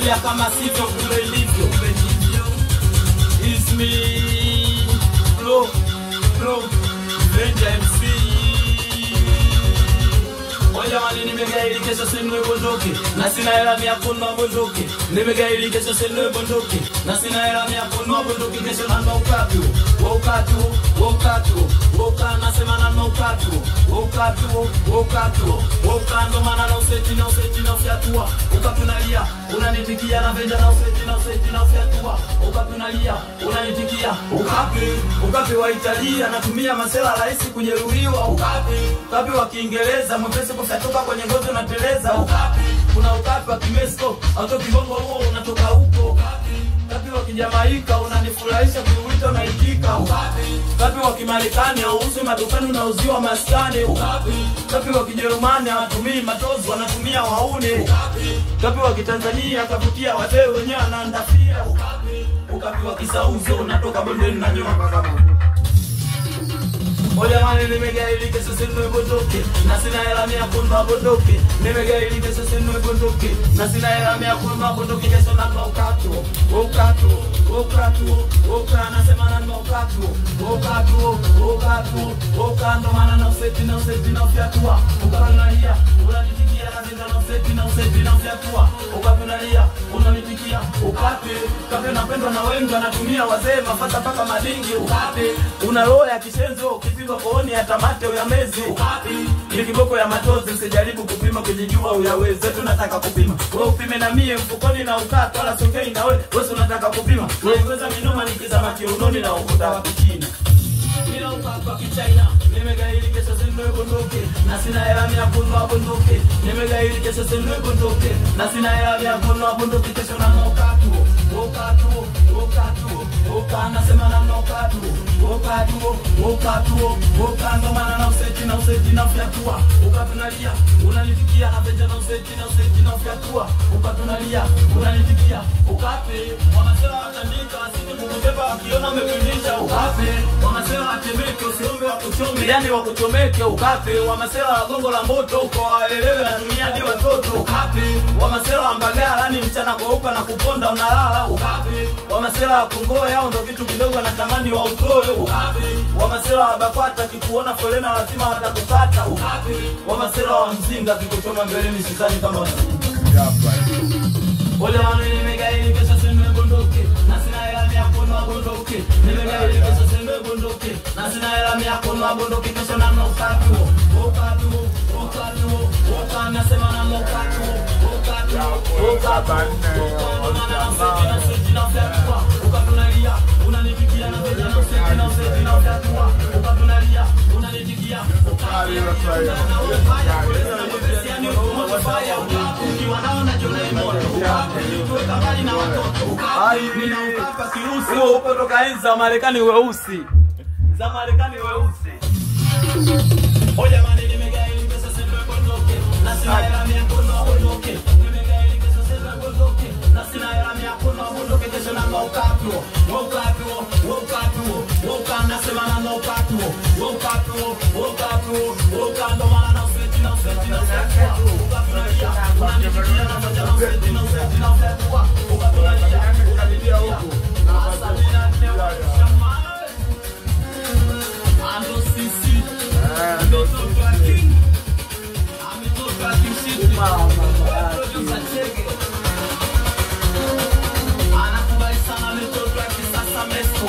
kuchukulia kama sivyo kumbe ilivyo. Is me Bro Venja MC. Oja mani nimegaili kesho senwe bondoke, na sina hela mia kunwa bondoke. Nimegaili kesho senwe bondoke, na sina hela mia kunwa bondoke. Kesho namba ukatu, woka nasema namba woka ndo mana na useti na ufiatua. Ukatunalia, unanitikia na Venja na useti na ufiatua. Ukatunalia, unanitikia. Ukapi wa Italia, natumia masela rahisi kujeruhiwa. Ukapi wa Kiingereza, mwepesi kufyatuka kwenye ngozi unateleza. Kuna ukapi wa Kimesko, autoki bongo huo unatoka huko. Ukapi wa Kijamaika, unanifurahisha kuuita unaitika. Ukapi wa Kimarekani, hauuzwi madukani unauziwa maskani. Ukapi wa Kijerumani, hawatumii matozi wanatumia waune. Ukapi wa Kitanzania, kavutia wazee wenyewe wanaandafia. Ukapi wa Kisauzo, unatoka bondeni na nyoka kama. Oja mani nimegaili kesho senwe bondoke, na sina hela mia kunwa bondoke. Nimegaili kesho senwe bondoke, na sina hela mia kunwa bondoke. Kesho namba ukatu, woka nasema namba woka ndo mana na useti na ufiatua. Ukatunalia, unanitikia na Venja na useti na ufiatua. Ukatunalia, unanitikia. Ukapi napendwa na wengi, wanatumia wazee mafata paka madingi. Una roho ya kishenzo, ukipigwa kooni ya tamate uyamezi. Ni kiboko ya matozi, usijaribu kupima kujijua uyaweze. Tunataka kupima, wewe upime na mie mfukoni na ukatu. Wala songei na wewe unataka kupima. Wewe minoma nikizama kiunoni na ukuta wa Kichina. Bila ukatu wa Kichina. Nimegaili kesho senwe bondoke, na sina hela mia kunwa bondoke. Nimegaili kesho senwe bondoke, na sina hela mia kunwa bondoke. Kesho na ukatu, woka nasema na woka ndo mana na useti na ufiatua. Ukatunalia, unanitikia na Venja na useti na ufiatua. Ukatunalia, unanitikia. Ukapi wamasela watandika, wasiti kukuteba wakiona umepindisha. Ukapi wamasela watemeke, usiombe wakuchome, yani wakuchomeke. Ukapi wamasela wagongo la moto, uko waelewe na dunia di watoto. Ukapi wamasela wambagala, ni mchana kwa upa na kuponda unalala. Ukapi wamasela wakungoa yao ndo vitu kidogo na tamani wa utoe. Ukapi wamasela wabakwata, kikuona folena lazima watakukata. Ukapi wamasela wa mzinga, kikuchoma mbeleni sisani kama Oja mani nimegaili kesho senwe bondoke, na sina hela mia kunwa bondoke. Nimegaili kesho senwe bondoke, na sina hela mia kunwa bondoke. Kesho namba ukatu, woka nasema namba ukatu, na useti na ufiatua. Ukatunalia, unanitikia na Venja na useti na ufiatua. Ukatunalia, unanitikia. Ukiwa nao na jona imoto, tuweka mbali na watoto. Mina ukapa kirusi, uo upo toka enzi za Marekani weusi. Oja mani nimegaili kesho senwe bondoke, na sina hela mia kunwa bondoke. Nimegaili kesho senwe bondoke, na sina hela mia kunwa bondoke. Kesho namba ukatu, woka nasema namba ukatu, woka ndo mana na useti na ufiatua. Ukatunalia, unanitikia na Venja na useti na ufiatua. Ukatunalia, unanitikia. Asamina newa ando sisi mtoto wa King, ametoka Kimshiti, producer Chege. Anakubali sana mtoto wa kisasa Mesko.